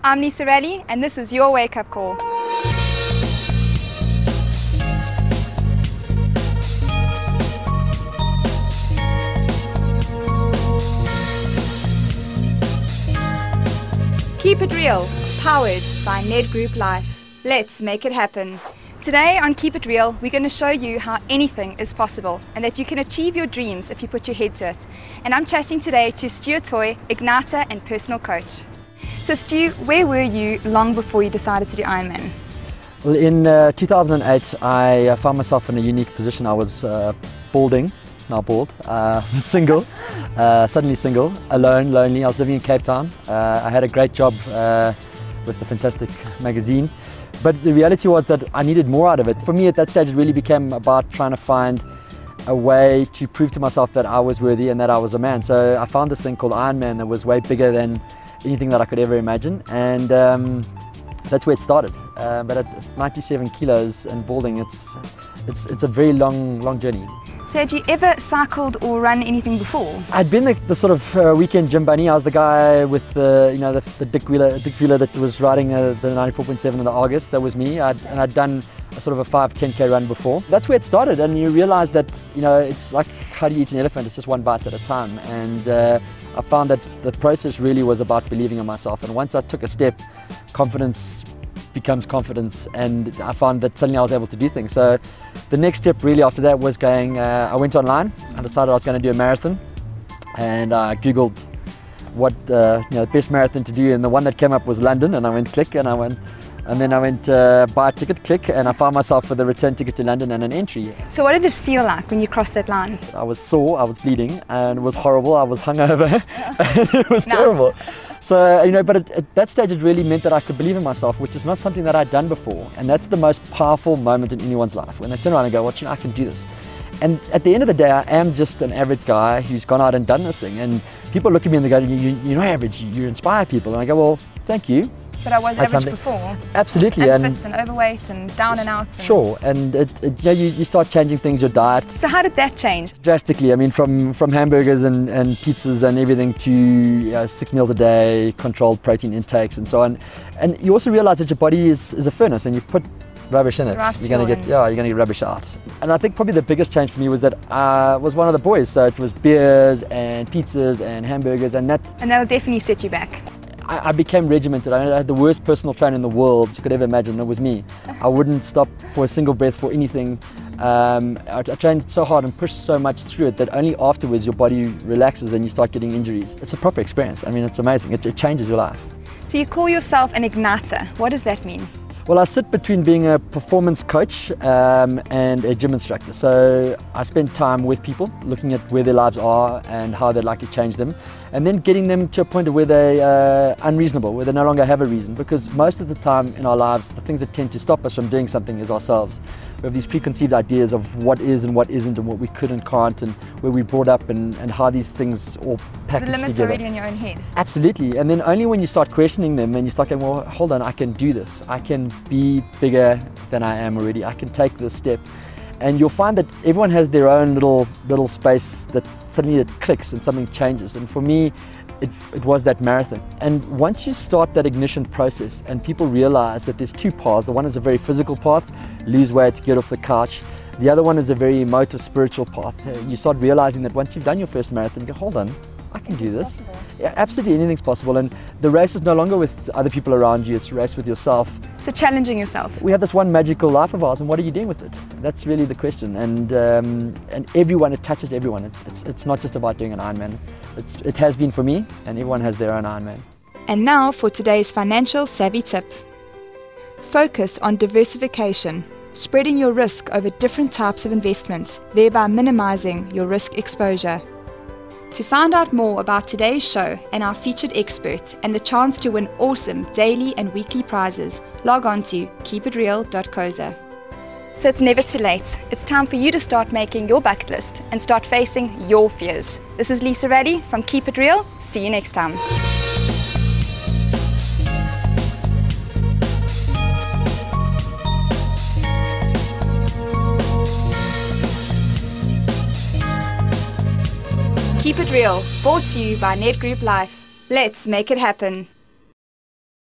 I'm Lisa Raleigh, and this is your wake-up call. Keep It Real, powered by Ned Group Life. Let's make it happen. Today on Keep It Real, we're going to show you how anything is possible and that you can achieve your dreams if you put your head to it. And I'm chatting today to Stu Toy, igniter and personal coach. So Stu, where were you long before you decided to do Ironman? Well, in 2008, I found myself in a unique position. I was balding, now bald, single, suddenly single, alone, lonely. I was living in Cape Town. I had a great job with a fantastic magazine. But the reality was that I needed more out of it. For me at that stage it really became about trying to find a way to prove to myself that I was worthy and that I was a man. So I found this thing called Ironman that was way bigger than anything that I could ever imagine, and that's where it started. But at 97 kilos and balding, it's a very long journey. So had you ever cycled or run anything before? I'd been the sort of weekend gym bunny. I was the guy with the Dick Wheeler that was riding the 94.7 in the August. That was me. And I'd done a sort of a 5-10k run before. That's where it started, and you realize that it's like how do you eat an elephant? It's just one bite at a time. And I found that the process really was about believing in myself. And once I took a step, confidence becomes confidence, and I found that suddenly I was able to do things. So the next step really after that was going, I went online. I decided I was going to do a marathon, and I googled what the best marathon to do, and the one that came up was London, and I went click, and then I went buy a ticket, click, and I found myself with a return ticket to London and an entry. So what did it feel like when you crossed that line? I was sore, I was bleeding, and it was horrible. I was hungover. It was terrible. So, but at that stage it really meant that I could believe in myself, which is not something that I'd done before. And that's the most powerful moment in anyone's life, when they turn around and go, well, I can do this. And at the end of the day, I am just an average guy who's gone out and done this thing. And people look at me and they go, you're not average, you inspire people. And I go, well, thank you. But I was average before. Absolutely. And fit and overweight and down and out. And sure, and you start changing things, your diet. So how did that change? Drastically. I mean, from hamburgers and pizzas and everything to 6 meals a day, controlled protein intakes and so on. And you also realize that your body is a furnace, and you put rubbish in it, you're going to get rubbish out. And I think probably the biggest change for me was that I was one of the boys, so it was beers and pizzas and hamburgers, and that'll definitely set you back. I became regimented. I had the worst personal trainer in the world you could ever imagine. It was me. I wouldn't stop for a single breath for anything. I trained so hard and pushed so much through it that only afterwards your body relaxes and you start getting injuries. It's a proper experience. I mean, it's amazing. It changes your life. So you call yourself an igniter. What does that mean? Well, I sit between being a performance coach and a gym instructor. So I spend time with people, looking at where their lives are and how they'd like to change them, and then getting them to a point where they're unreasonable, where they no longer have a reason. Because most of the time in our lives, the things that tend to stop us from doing something is ourselves. We have these preconceived ideas of what is and what isn't, and what we could and can't, and where we brought up, and how these things all package together. The limits are already in your own head. Absolutely. And then only when you start questioning them and you start going, well, hold on, I can do this. I can be bigger than I am already. I can take this step. And you'll find that everyone has their own little space that suddenly it clicks and something changes. And for me, it was that marathon. And once you start that ignition process and people realize that there's two paths, the one is a very physical path, lose weight, get off the couch. The other one is a very emotive, spiritual path. You start realizing that once you've done your first marathon, you go, hold on, I can do this. Yeah, absolutely, anything's possible. And the race is no longer with other people around you, it's a race with yourself. So challenging yourself. We have this one magical life of ours, and what are you doing with it? That's really the question. And everyone, it touches everyone. It's not just about doing an Ironman. It has been for me, and everyone has their own Ironman. And now for today's financial savvy tip. Focus on diversification, spreading your risk over different types of investments, thereby minimizing your risk exposure. To find out more about today's show and our featured experts and the chance to win awesome daily and weekly prizes, log on to keepitreal.co.za. So it's never too late. It's time for you to start making your bucket list and start facing your fears. This is Lisa Raleigh from Keep It Real. See you next time. Keep It Real, brought to you by Ned Group Life. Let's make it happen.